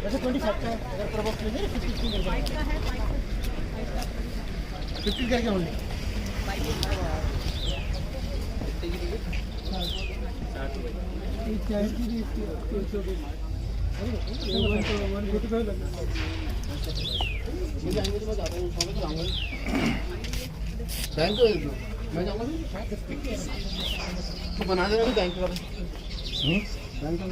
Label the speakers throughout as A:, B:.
A: वैसे 27 का अगर प्रबोक लेंगे 15 करके ओनली बैंक मैं जाऊँगा तो बना देना बैंक का बैंक का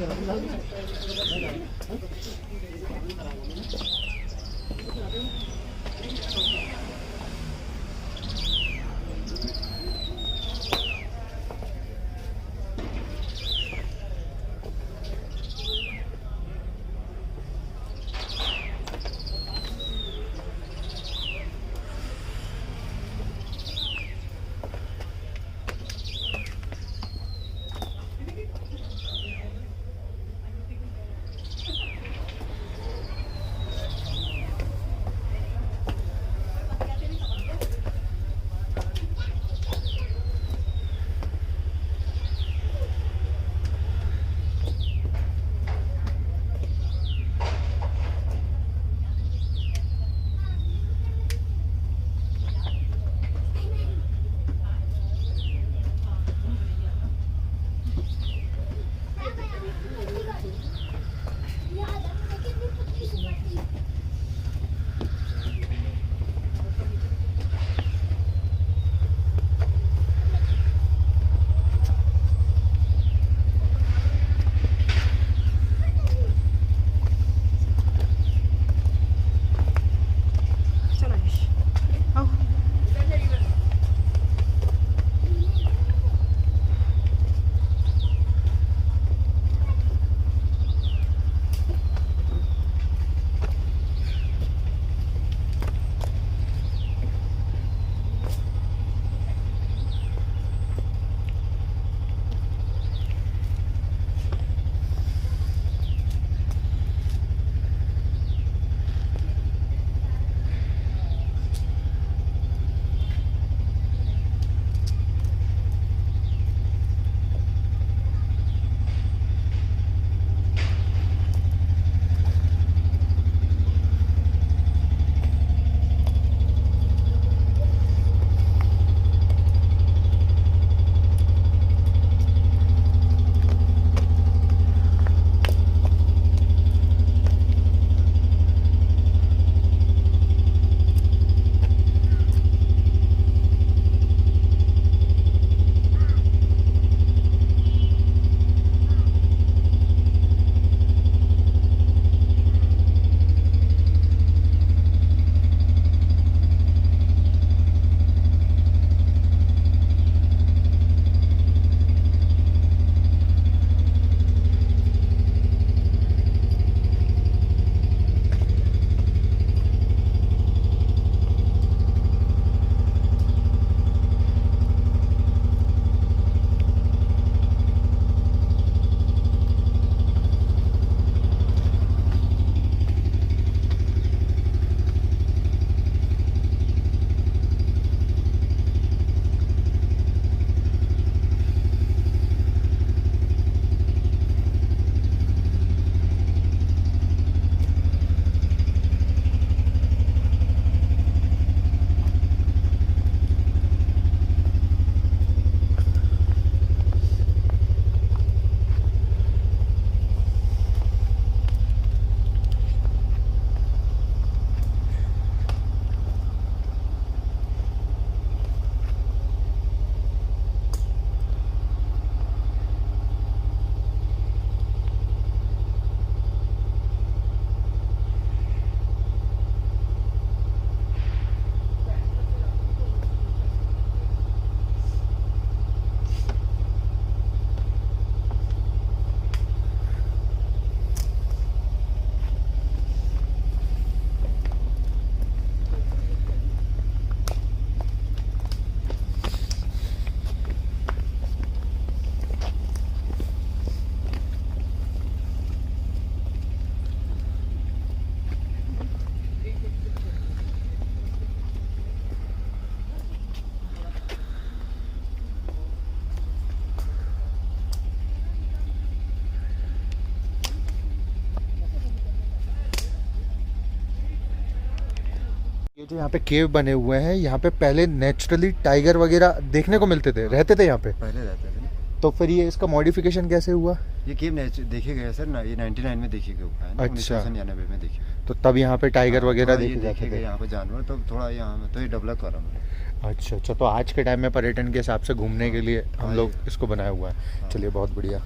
B: ये जो यहाँ पे केव बने हुए हैं, यहाँ पे पहले नेचुरली टाइगर वगैरह देखने को मिलते थे, रहते थे यहाँ पे।
C: पहले रहते थे ना।
B: तो फिर ये इसका मॉडिफिकेशन कैसे हुआ?
C: ये केव देखे गए सर ना, ये 99 में देखे गए हुआ है ना,
B: अच्छा।
C: 1999 में देखे गए।
B: तो तब यहाँ पे टाइगर वगैरह
C: ये
B: देखे
C: देखे
B: जाते
C: गए
B: थे।
C: यहाँ पे जानवर, तो थोड़ा यहाँ में तो ये डेवलप करा मैंने।
B: अच्छा अच्छा, तो आज के टाइम में पर्यटन के हिसाब से घूमने के लिए हम
C: हाँ,
B: लोग
C: ये।
B: इसको बनाया हुआ है।
C: हाँ।
B: चलिए बहुत बढ़िया,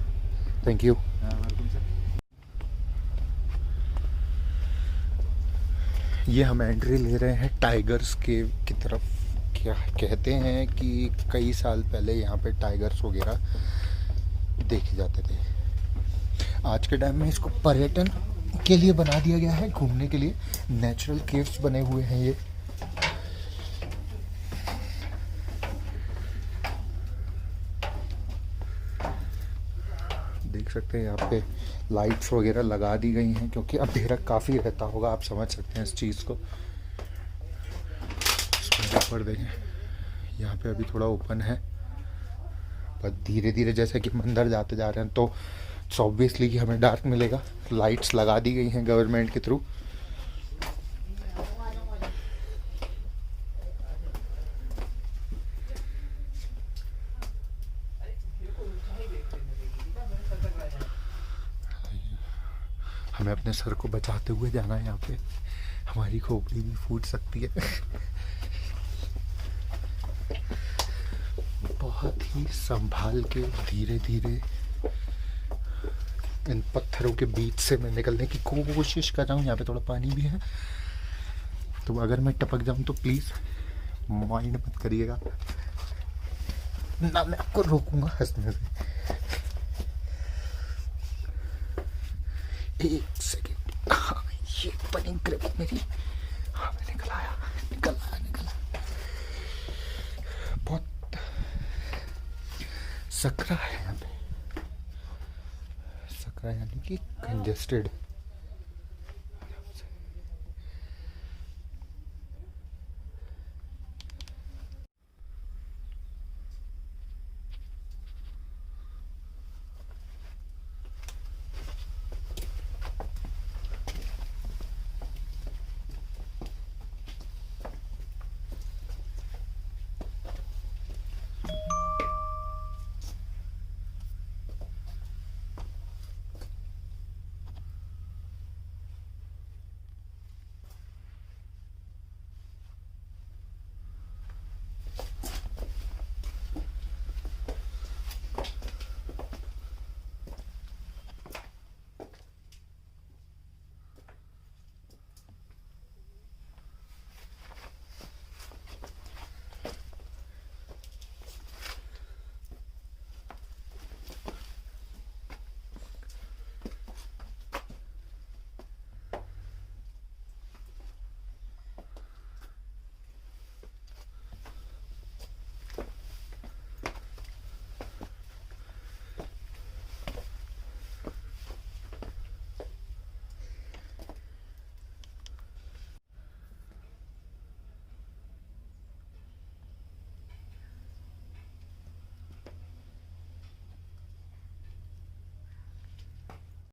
B: थैंक यू।
C: हाँ, वेलकम सर।
B: ये हम एंट्री ले रहे हैं टाइगर्स केव की तरफ। क्या कहते हैं कि कई साल पहले यहाँ पे टाइगर्स वगैरह देखे जाते थे। आज के टाइम में इसको पर्यटन के लिए बना दिया गया है, घूमने के लिए। नेचुरल केव्स बने हुए हैं ये। देख सकते हैं यहाँ पे लाइट्स वगैरह लगा दी गई हैं, क्योंकि अंधेरा काफ़ी रहता होगा, आप समझ सकते हैं इस चीज़ को। इसमें ऊपर देखें, यहाँ पे अभी थोड़ा ओपन है, पर धीरे धीरे जैसे कि हम अंदर जाते जा रहे हैं तो ऑब्वियसली कि हमें डार्क मिलेगा। लाइट्स लगा दी गई हैं गवर्नमेंट के थ्रू। हमें अपने सर को बचाते हुए जाना है, यहाँ पे हमारी खोपड़ी भी फूट सकती है। बहुत ही संभाल के धीरे धीरे इन पत्थरों के बीच से मैं निकलने की कोशिश कर रहा हूँ। यहाँ पे थोड़ा पानी भी है, तो अगर मैं टपक जाऊँ तो प्लीज़ माइंड मत करिएगा ना, मैं आपको रोकूंगा हंसने से। एक सेकेंड, हाँ ये बनी ग्रिप मेरी। हाँ मैं निकल आया। बहुत सकरा है यहाँ पे, सकरा यानी कि कंजेस्टेड।